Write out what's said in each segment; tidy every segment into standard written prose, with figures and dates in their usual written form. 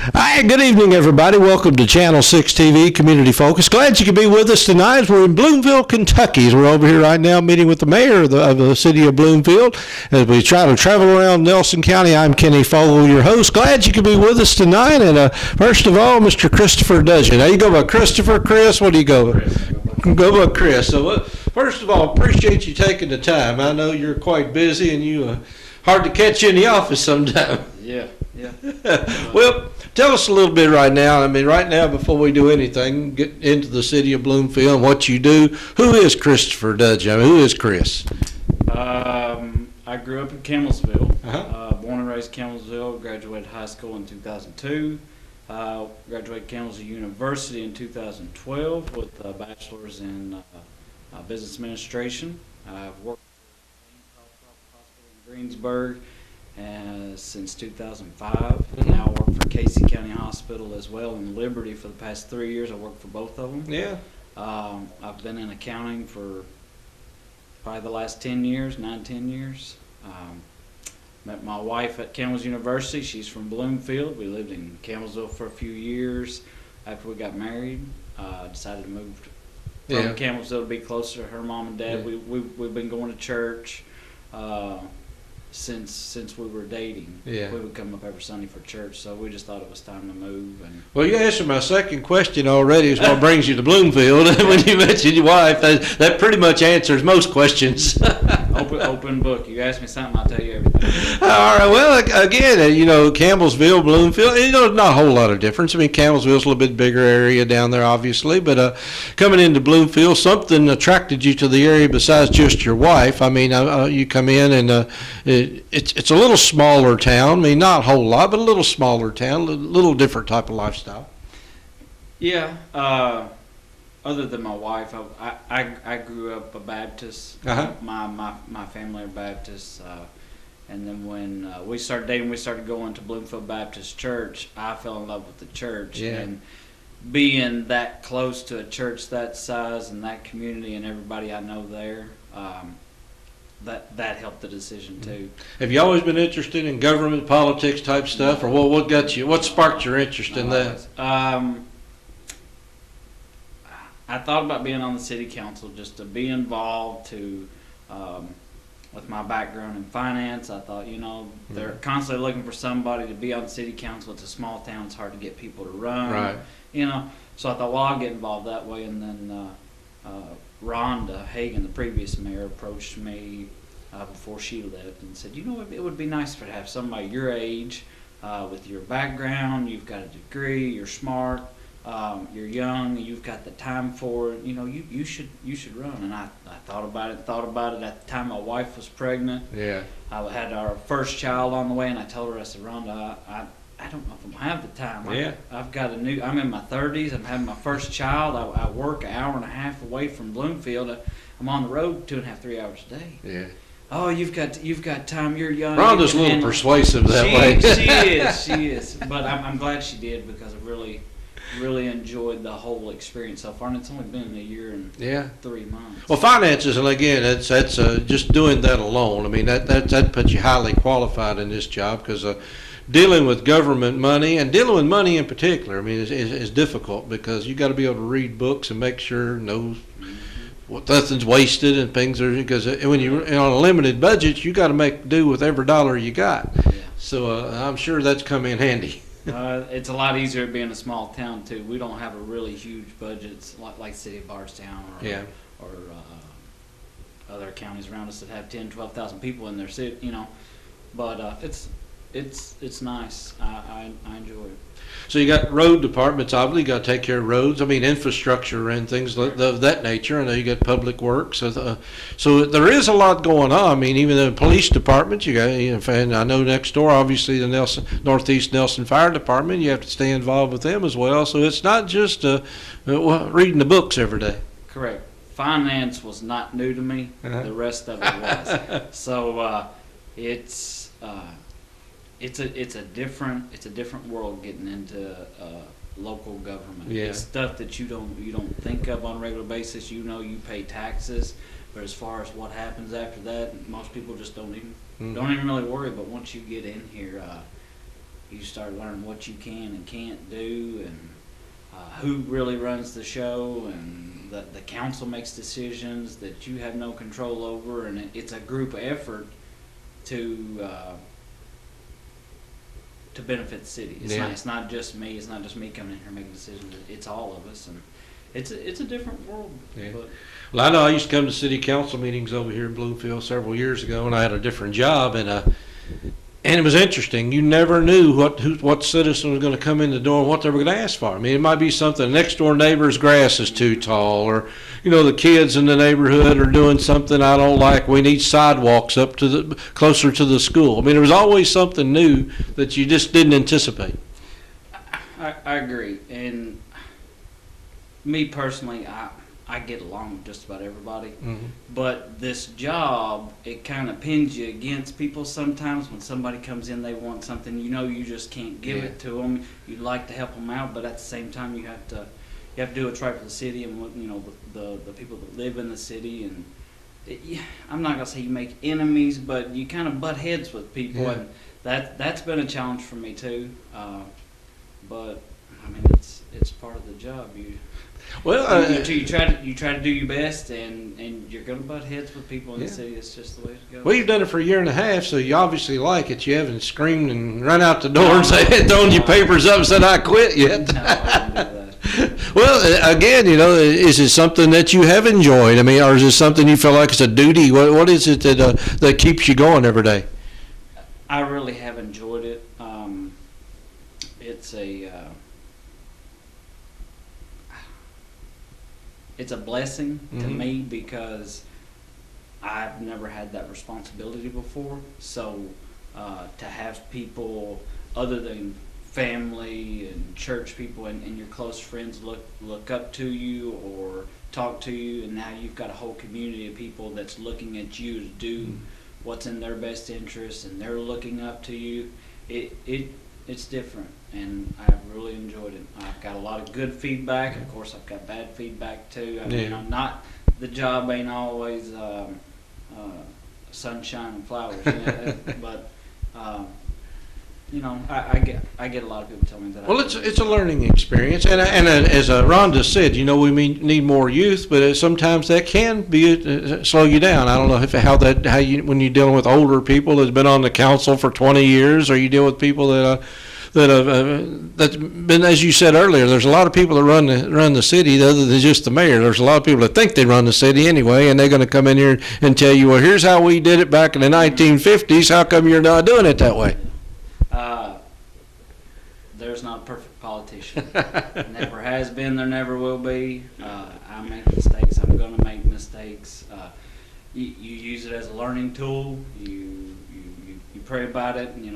Hi, good evening, everybody. Welcome to Channel 6 TV Community Focus. Glad you could be with us tonight. We're in Bloomfield, Kentucky. We're over here right now meeting with the mayor of the city of Bloomfield as we try to travel around Nelson County. I'm Kenny Fogel, your host. Glad you could be with us tonight. And first of all, Mr. Christopher Dudgeon. Now, you go by Christopher, Chris? What do you go by? Go by Chris. So, first of all, appreciate you taking the time. I know you're quite busy and you hard to catch you in the office sometime. Yeah. Well, tell us a little bit right now. I mean, right now, before we do anything, get into the city of Bloomfield and what you do. Who is Christopher Dudgeon? I mean, who is Chris? I grew up in Campbellsville. Uh-huh. Born and raised in Campbellsville. Graduated high school in 2002. Graduated Campbellsville University in 2012 with a bachelor's in business administration. I've worked in Greensburg since 2005. Mm-hmm. Now I work for Casey County Hospital as well in Liberty for the past 3 years. I worked for both of them. Yeah. I've been in accounting for probably the last 10 years, 9-10 years. Met my wife at Campbell's University. She's from Bloomfield. We lived in Campbellsville for a few years. After we got married, decided to move from Campbellsville to be closer to her mom and dad. Yeah. We've been going to church since we were dating. Yeah. We would come up every Sunday for church, so we just thought it was time to move. And Well, you answered my second question already. Is what brings you to Bloomfield? When you mentioned your wife, that pretty much answers most questions. open book. You ask me something, I'll tell you everything. All right. Well, again, Campbellsville, Bloomfield, not a whole lot of difference. I mean, Campbellsville's a little bit bigger area down there, obviously, but coming into Bloomfield, something attracted you to the area besides just your wife. I mean, you come in and it's a little smaller town. I mean, not a whole lot, but a little smaller town, a little different type of lifestyle. Yeah. Other than my wife, I grew up a Baptist. Uh-huh. My family are Baptists. And then when we started dating, we started going to Bloomfield Baptist Church. I fell in love with the church. Yeah. And being that close to a church that size and that community and everybody I know there, that helped the decision too. Have you always been interested in government, politics type stuff, or what got you? What sparked your interest in that? I thought about being on the city council just to be involved with my background in finance. I thought, they're constantly looking for somebody to be on the city council. It's a small town. It's hard to get people to run. Right. So I thought, well, I'll get involved that way. And then Rhonda Hagan, the previous mayor, approached me before she left and said, it would be nice to have somebody your age with your background. You've got a degree. You're smart. You're young, you've got the time for it, you should run. And I thought about it at the time my wife was pregnant. Yeah. I had our first child on the way, and I told her, I said, Rhonda, I don't know if I'm gonna have the time. Yeah. I'm in my 30s, I'm having my first child, I work an hour and a half away from Bloomfield. I'm on the road 2.5, 3 hours a day. Yeah. Oh, you've got time, you're young. Rhonda's a little persuasive that way. She is. But I'm glad she did, because I really enjoyed the whole experience so far, and it's only been a year and 3 months. Well, finances, and again, that's just doing that alone. I mean, that puts you highly qualified in this job, because dealing with government money and dealing with money in particular, I mean, is difficult, because you got to be able to read books and make sure what nothing's wasted and things are, because when you're on a limited budget, you got to make do with every dollar you got. Yeah. So I'm sure that's come in handy. It's a lot easier being a small town too. We don't have a really huge budgets like City of Bardstown or other counties around us that have 10,000-12,000 people in their city. But it's nice. I enjoy it. So you got road departments, obviously you got to take care of roads. I mean, infrastructure and things of that nature. I know you got public works. So there is a lot going on. I mean, even the police department, you got, and I know next door, obviously the Northeast Nelson Fire Department, you have to stay involved with them as well. So it's not just reading the books every day. Correct. Finance was not new to me. Uh-huh. The rest of it was. So it's a different world getting into local government. Yeah. It's stuff that you don't think of on a regular basis. You pay taxes, but as far as what happens after that, most people just don't even really worry. But once you get in here, you start learning what you can and can't do, and who really runs the show, and the council makes decisions that you have no control over, and it's a group effort to benefit the city. It's not just me. It's not just me coming in here making decisions. It's all of us, and it's a different world. Yeah. But Well, I know I used to come to city council meetings over here in Bloomfield several years ago, and I had a different job, and it was interesting. You never knew what citizen was going to come in the door and what they were going to ask for. I mean, it might be something, next door neighbor's grass is too tall, or, the kids in the neighborhood are doing something I don't like. We need sidewalks up to closer to the school. I mean, there was always something new that you just didn't anticipate. I agree, and me personally, I get along with just about everybody. Mm-hmm. But this job, it kind of pins you against people sometimes. When somebody comes in, they want something, you just can't give it to them. You'd like to help them out, but at the same time, you have to do what's right for the city and the people that live in the city. And I'm not gonna say you make enemies, but you kind of butt heads with people, and that's been a challenge for me too. But I mean, it's part of the job. You try to do your best, and you're gonna butt heads with people in the city. It's just the way it goes. Well, you've done it for a year and a half, so you obviously like it. You haven't screamed and run out the door and thrown your papers up and said, "I quit" yet. No, I didn't do that. Well, again, is it something that you have enjoyed? I mean, or is it something you feel like it's a duty? What is it that keeps you going every day? I really have enjoyed it. It's a blessing to me, because I've never had that responsibility before. So to have people other than family and church people and your close friends look up to you or talk to you, and now you've got a whole community of people that's looking at you to do what's in their best interest, and they're looking up to you. It's different, and I've really enjoyed it. I've got a lot of good feedback. Of course, I've got bad feedback too. I mean, the job ain't always sunshine and flowers, but I get a lot of people telling me that. Well, it's a learning experience, and as Rhonda said, we need more youth, but sometimes that can be slow you down. I don't know when you're dealing with older people that's been on the council for 20 years, or you deal with people that's been, as you said earlier, there's a lot of people that run the city other than just the mayor. There's a lot of people that think they run the city anyway, and they're going to come in here and tell you, well, here's how we did it back in the 1950s. How come you're not doing it that way? There's not a perfect politician. Never has been. There never will be. I make mistakes. I'm going to make mistakes. You use it as a learning tool. You pray about it, and you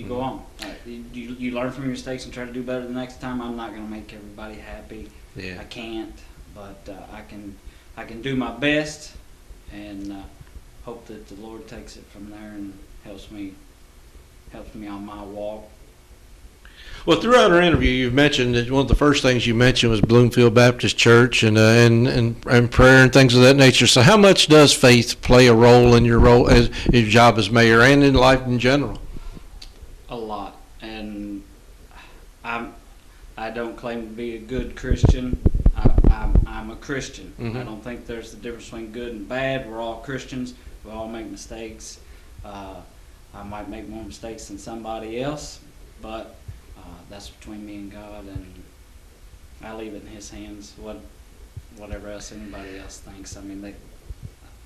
go on. You learn from your mistakes and try to do better the next time. I'm not going to make everybody happy. Yeah. I can't, but I can do my best, and hope that the Lord takes it from there and helps me on my walk. Well, throughout our interview, you've mentioned that one of the first things you mentioned was Bloomfield Baptist Church and prayer and things of that nature. So, how much does faith play a role in your job as mayor and in life in general? A lot, and I don't claim to be a good Christian. I'm a Christian. I don't think there's the difference between good and bad. We're all Christians. We all make mistakes. I might make more mistakes than somebody else, but that's between me and God, and I leave it in His hands. Whatever else anybody else thinks. I mean,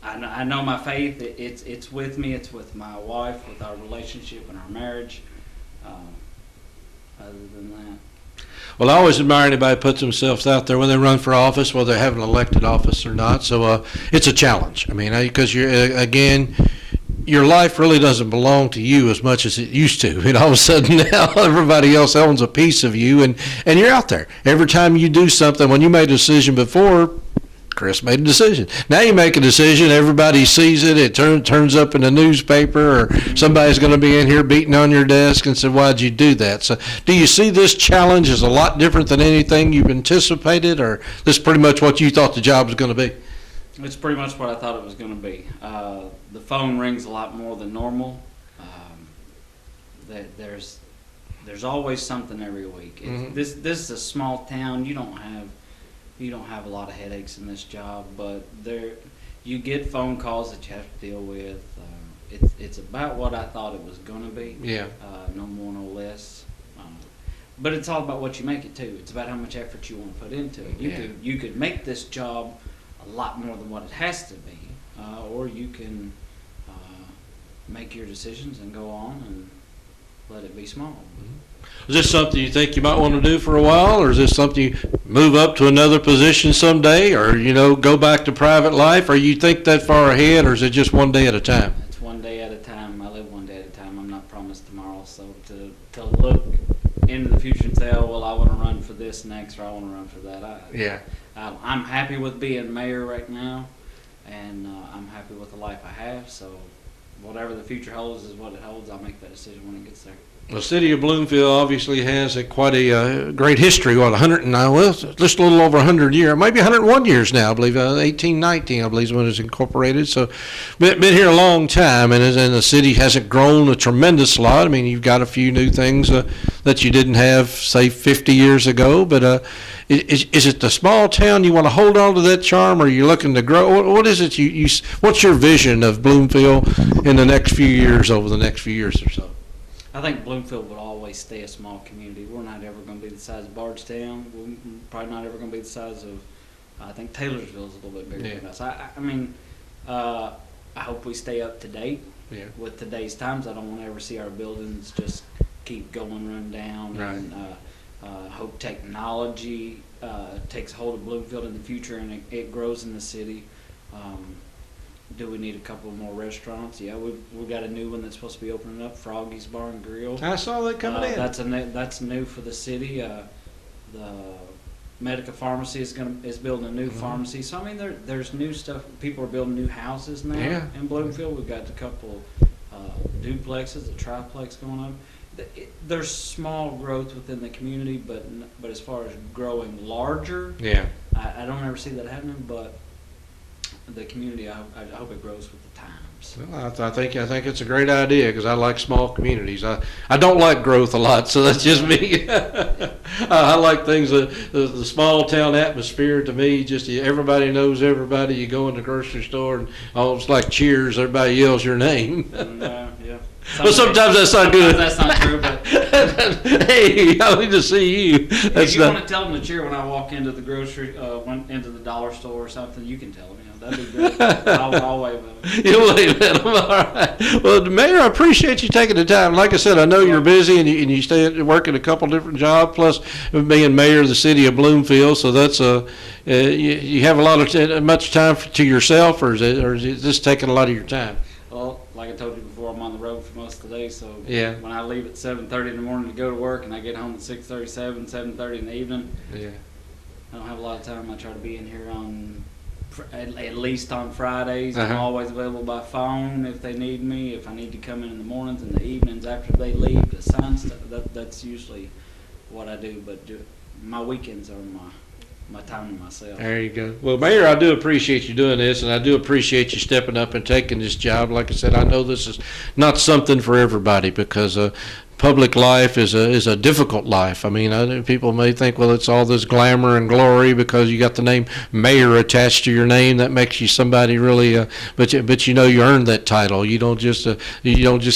I know my faith. It's with me. It's with my wife, with our relationship and our marriage. Other than that. Well, I always admire anybody who puts themselves out there when they run for office, whether they have an elected office or not. So it's a challenge. I mean, because your life really doesn't belong to you as much as it used to. And all of a sudden now everybody else owns a piece of you, and you're out there. Every time you do something, when you made a decision before, Chris made a decision. Now you make a decision, everybody sees it, it turns up in the newspaper, or somebody's going to be in here beating on your desk and said, why'd you do that? So do you see this challenge as a lot different than anything you've anticipated, or this is pretty much what you thought the job was going to be? It's pretty much what I thought it was going to be. The phone rings a lot more than normal. there's always something every week. This is a small town. You don't have a lot of headaches in this job, but you get phone calls that you have to deal with. It's about what I thought it was going to be. Yeah. No more, no less. But it's all about what you make it too. It's about how much effort you want to put into it. You could make this job a lot more than what it has to be, or you can make your decisions and go on and let it be small. Is this something you think you might want to do for a while, or is this something you move up to another position someday, or go back to private life, or you think that far ahead, or is it just one day at a time? It's one day at a time. I live one day at a time. I'm not promised tomorrow, so to look into the future and say, oh well, I want to run for this next, or I want to run for that. I'm happy with being mayor right now, and I'm happy with the life I have. So whatever the future holds is what it holds. I'll make that decision when it gets there. The city of Bloomfield obviously has quite a great history. What, 109? Well, just a little over 100 years, maybe 101 years now. I believe 1819, I believe, is when it was incorporated. So, been here a long time, and the city hasn't grown a tremendous lot. I mean, you've got a few new things that you didn't have, say, 50 years ago. But is it the small town you want to hold on to that charm, or are you looking to grow? What is it what's your vision of Bloomfield in the next few years, over the next few years or so? I think Bloomfield will always stay a small community. We're not ever going to be the size of Bardstown. We're probably not ever going to be the size of, I think Taylorsville is a little bit bigger than us. I mean, I hope we stay up to date with today's times. I don't want to ever see our buildings just keep going, run down. Right. And hope technology takes hold of Bloomfield in the future and it grows in the city. Do we need a couple more restaurants? Yeah, we've got a new one that's supposed to be opening up, Froggy's Bar and Grill. I saw that coming in. That's new for the city. The Medica Pharmacy is building a new pharmacy. So I mean, there's new stuff. People are building new houses now in Bloomfield. We've got a couple duplexes, a triplex going on. There's small growth within the community, but as far as growing larger, I don't ever see that happening. But the community, I hope it grows with the times. Well, I think it's a great idea, because I like small communities. I don't like growth a lot, so that's just me. I like things the small town atmosphere. To me, just everybody knows everybody. You go in the grocery store and almost like Cheers, everybody yells your name. Well, sometimes that's not good. That's not true, but hey, I need to see you. If you want to tell them to cheer when I walk into the into the dollar store or something, you can tell them. That'd be great. I'll wave at them. You'll wave at them, all right. Well, Mayor, I appreciate you taking the time. Like I said, I know you're busy and you stay working a couple different jobs, plus being mayor of the city of Bloomfield. So that's you have a lot of much time to yourself, or is this taking a lot of your time? Well, like I told you before, I'm on the road for most of the day, so when I leave at 7:30 in the morning to go to work and I get home at 6:37, 7:30 in the evening, I don't have a lot of time. I try to be in here at least on Fridays. I'm always available by phone if they need me. If I need to come in the mornings and the evenings after they leave to sign stuff, that's usually what I do. But my weekends are my time to myself. There you go. Well, Mayor, I do appreciate you doing this, and I do appreciate you stepping up and taking this job. Like I said, I know this is not something for everybody, because public life is a difficult life. I mean, people may think, well, it's all this glamour and glory because you got the name mayor attached to your name. That makes you somebody really. But you earned that title. You don't just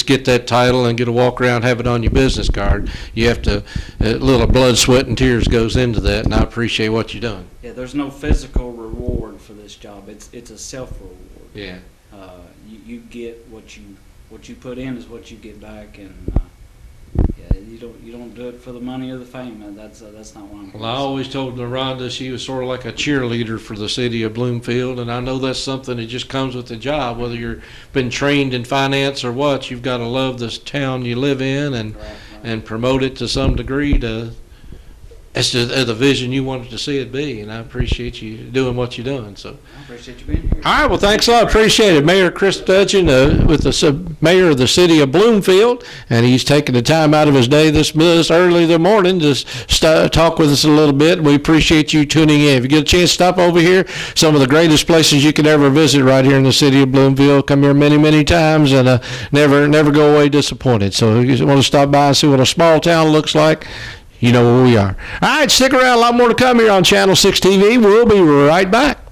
get that title and get to walk around, have it on your business card. You have to a little blood, sweat, and tears goes into that. And I appreciate what you're doing. Yeah, there's no physical reward for this job. It's a self reward. Yeah. You get what you put in is what you get back, and. You don't do it for the money or the fame, and that's not what I'm. Well, I always told Rhonda she was sort of like a cheerleader for the city of Bloomfield, and I know that's something that just comes with the job. Whether you've been trained in finance or what, you've got to love this town you live in and promote it to some degree to It's just the vision you wanted to see it be, and I appreciate you doing what you're doing. So, I appreciate you being here. all right, well, thanks a lot. Appreciate it. Mayor Chris Dudgeon with the mayor of the city of Bloomfield, and he's taking the time out of his day this early in the morning to talk with us a little bit. We appreciate you tuning in. If you get a chance, stop over here. Some of the greatest places you could ever visit right here in the city of Bloomfield. Come here many, many times, and never go away disappointed. So if you want to stop by and see what a small town looks like, you know where we are. All right, stick around. A lot more to come here on Channel 6 TV. We'll be right back.